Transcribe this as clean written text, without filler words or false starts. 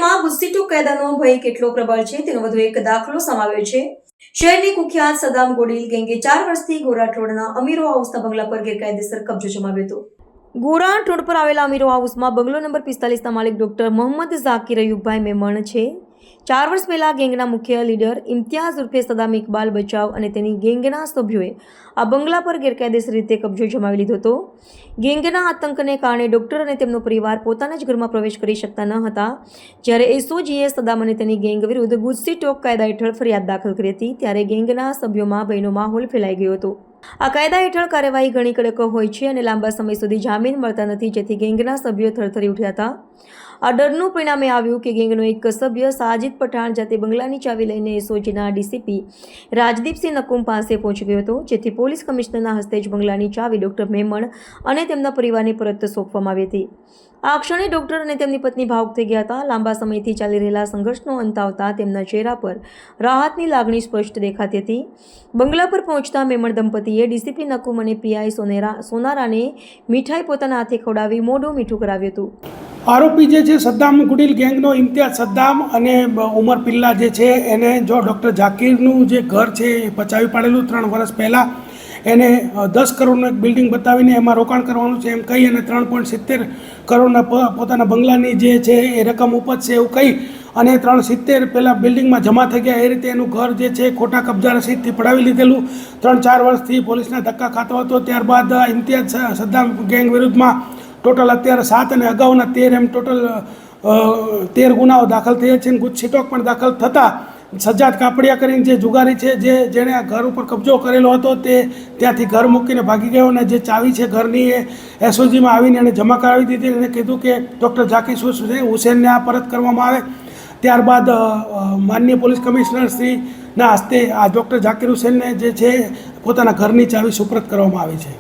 શહેરમાં ગુસ્સીટો કાયદાનો ભય કેટલો પ્રબળ છે તેનો વધુ એક દાખલો સમાવ્યો છે। શહેરની કુખ્યાત સદામ ગોડીલ ગેંગે 4 વર્ષથી ગોરાટ રોડના અમીરો હાઉસના બંગલા પર ગેરકાયદેસર કબજો જમાવ્યો હતો। ગોરાટ રોડ પર આવેલા અમીરો હાઉસમાં બંગલો નંબર 45 ના માલિક ડોક્ટર મોહમ્મદ ઝાકીર અયુબભાઈ મેમણ છે। 4 વર્ષ પહેલા ગેંગના મુખ્ય લીડર ઇમ્તિયાઝ ઉર્ફે સદામ ઇકબાલ બચાવ અને તેની ગેંગના સભ્યોએ આ બંગલા પર ગેરકાયદેસર રીતે કબજો જમાવી લીધો હતો। ગેંગના આતંકને કારણે ડોક્ટર અને તેમનો પરિવાર પોતાના જ ઘરમાં પ્રવેશ કરી શકતા ન હતા। જ્યારે એસઓજીએ સદામ અને તેની ગેંગ વિરુદ્ધ ગુસ્સીટોક કાયદા હેઠળ ફરિયાદ દાખલ કરી હતી ત્યારે ગેંગના સભ્યોમાં ભયનો માહોલ ફેલાઈ ગયો હતો। આ કાયદા હેઠળ કાર્યવાહી ઘણી કડક હોય છે અને લાંબા સમય સુધી જામીન મળતા નથી, જેથી ગેંગના સભ્યો થરથરી ઉઠ્યા હતા। આ ડરનું પરિણામે આવ્યું કે ગેંગનો એક સભ્ય સાજિદ પઠાણ જાતે બંગલાની ચાવી લઈને એસઓજીના ડીસીપી રાજદીપસિંહ નકુમ પાસે પહોંચી ગયો હતો, જેથી પોલીસ કમિશનરના હસ્તે જ બંગલાની ચાવી ડોક્ટર મેમણ અને તેમના પરિવારને પરત સોંપવામાં આવી હતી। આ ક્ષણે ડોક્ટર અને તેમની પત્ની ભાવુક થઈ ગયા હતા। લાંબા સમયથી ચાલી રહેલા સંઘર્ષનો અંત આવતા તેમના ચહેરા પર રાહતની લાગણી સ્પષ્ટ દેખાતી હતી। બંગલા પર પહોંચતા મેમણ દંપતીએ ડીસીપી નકુમ અને પીઆઈ સોનારાને મીઠાઈ પોતાના હાથે ખવડાવી મોઢું મીઠું કરાવ્યું હતું। આરોપી જે છે સદ્દામ ગુડીલ ગેંગનો ઇમ્તિયાઝ સદ્દામ અને ઉમર પિલ્લા જે છે એને જો ડૉક્ટર ઝાકીરનું જે ઘર છે એ પચાવી પાડેલું 3 વર્ષ પહેલાં એને 10 કરોડનું એક બિલ્ડિંગ બતાવીને એમાં રોકાણ કરવાનું છે એમ કહી અને 3.70 કરોડના પોતાના બંગલાની જે છે એ રકમ ઉપજશે એવું કહી અને 370 પહેલાં બિલ્ડિંગમાં જમા થઈ ગયા। એ રીતે એનું ઘર જે છે ખોટા કબજા રસીદથી પડાવી લીધેલું 3-4 વર્ષથી પોલીસના ધક્કા ખાતો હતો। ત્યારબાદ ઇમ્તિયાઝ સદ્દામ ગેંગ વિરુદ્ધમાં ટોટલ અત્યારે 7 અને અગાઉના 13 એમ ટોટલ 13 ગુનાઓ દાખલ થયા છે। ગુસ્સીટોક પણ દાખલ થતાં સજ્જાદ કાપડિયા કરીને જે જુગારી છે જેણે આ ઘર ઉપર કબજો કરેલો હતો તે ત્યાંથી ઘર મૂકીને ભાગી ગયો અને જે ચાવી છે ઘરની એ એસઓજીમાં આવીને એણે જમા કરાવી દીધી અને કીધું કે ડૉક્ટર ઝાકીર હુસેનને આ પરત કરવામાં આવે। ત્યારબાદ માનનીય પોલીસ કમિશનર શ્રીના હસ્તે આ ડૉક્ટર ઝાકીર હુસેનને જે છે પોતાના ઘરની ચાવી સુપ્રત કરવામાં આવી છે।